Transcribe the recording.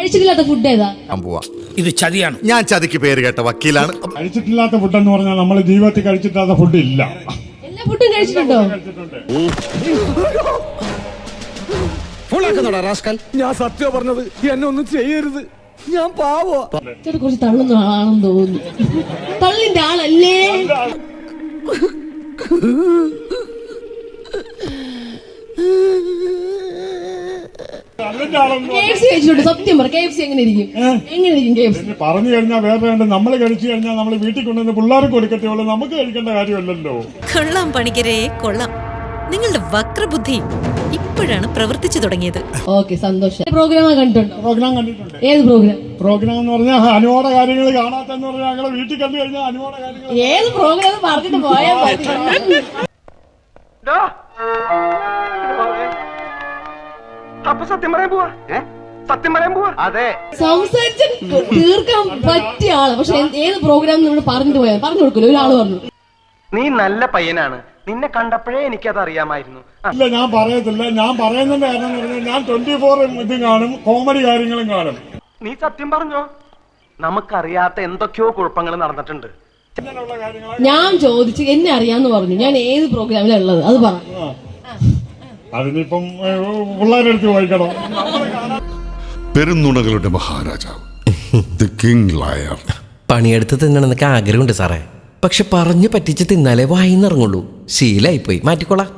കഴിച്ചിട്ടില്ലാത്ത food ഏതാ? ഇത് ചതിയാണ്. ഞാൻ ചതിക്ക് പേര് കേട്ട വക്കീലാണ്. കഴിച്ചിട്ടില്ലാത്ത ഫുഡ് എന്ന് പറഞ്ഞാൽ നമ്മൾ ജീവിതത്തിൽ കഴിച്ചിട്ടില്ലാത്ത ഫുഡ് ഇല്ല. എല്ലാ ഫുഡും കഴിച്ചിട്ടുണ്ടോ? ഞാൻ സത്യം പറഞ്ഞത്, എന്നെ ഒന്നും ചെയ്യരുത്, ഞാൻ പാവോ. ചേട്ടാ കുറച്ച് തള്ളുന്ന ആളാണെന്ന് തോന്നുന്നു. തള്ളിന്റെ ആളല്ലേ? KFC കഴിച്ചിട്ടുണ്ട്. സത്യം പറ, KFC എങ്ങനെ ഇരിക്കും? KFC പറഞ്ഞു കഴിഞ്ഞാൽ വേറെ നമ്മൾ കഴിച്ചു കഴിഞ്ഞാൽ നമ്മൾ വീട്ടിൽ കൊണ്ടുവന്ന് പിള്ളേർക്ക് കൊടുക്കത്തേ ഉള്ളൂ, നമുക്ക് കഴിക്കേണ്ട കാര്യമല്ലല്ലോ. കൊള്ളാം പണിക്കരെ, കൊള്ളാം. നിങ്ങളുടെ വക്രബുദ്ധി ഇപ്പോഴാണ് പ്രവർത്തിച്ചു തുടങ്ങിയത്. ഓക്കെ, സന്തോഷം. പ്രോഗ്രാം കണ്ടിട്ടുണ്ടോ? പ്രോഗ്രാം കണ്ടിട്ടുണ്ട്. ഏത് പ്രോഗ്രാം? പ്രോഗ്രാം എന്ന് പറഞ്ഞാൽ അനുവോടെ കാര്യങ്ങൾ കാണാത്തെന്ന് പറഞ്ഞാൽ ഞങ്ങളെ വീട്ടിൽ കണ്ടു കഴിഞ്ഞാൽ അനുവോടെ കാര്യങ്ങൾ. ഏത് പ്രോഗ്രാം പറഞ്ഞിട്ട് പോയാൽ മതി. അപ്പൊ സത്യം പറയാൻ പോവാ? സത്യം പറയാൻ പോവാ? അതെ. സംസാരിച്ച് തീർക്കാൻ പറ്റിയ ആള്. പക്ഷെ ഏത് പ്രോഗ്രാം നമ്മൾ പറഞ്ഞിട്ട് പോയാൽ പറഞ്ഞു കൊടുക്കില്ല. ഒരാള് പറഞ്ഞു നീ നല്ല പയ്യനാണ്, നിന്നെ കണ്ടപ്പോഴേ എനിക്കത് അറിയാമായിരുന്നു. ഇല്ല, ഞാൻ പറയത്തില്ല. ഞാൻ പറയുന്നതിന്റെ കാരണം എന്ന് പറഞ്ഞാൽ ഞാൻ 24 ഇതും കാണും, കോമഡി കാര്യങ്ങളും കാണും. നീ സത്യം പറഞ്ഞോ? നമുക്കറിയാത്ത എന്തൊക്കെയോ കുഴപ്പങ്ങൾ നടന്നിട്ടുണ്ട്. ഞാൻ ചോദിച്ചു എന്നെ അറിയാന്ന് പറഞ്ഞു. ഞാൻ ഏത് പ്രോഗ്രാമിലാ ഉള്ളത് അത് പറഞ്ഞു. അതിനിപ്പം പിള്ളേരെടുത്ത് വായിക്കണം. പെരുന്നുണകളുടെ മഹാരാജാവ്, ദി കിങ് ലയർ. പണിയെടുത്ത് തിന്നണമെന്നൊക്കെ ആഗ്രഹമുണ്ട് സാറേ, പക്ഷെ പറഞ്ഞു പറ്റിച്ച് തിന്നാലേ വായിന്നിറങ്ങുള്ളൂ. ശീലായിപ്പോയി, മാറ്റിക്കോളാം.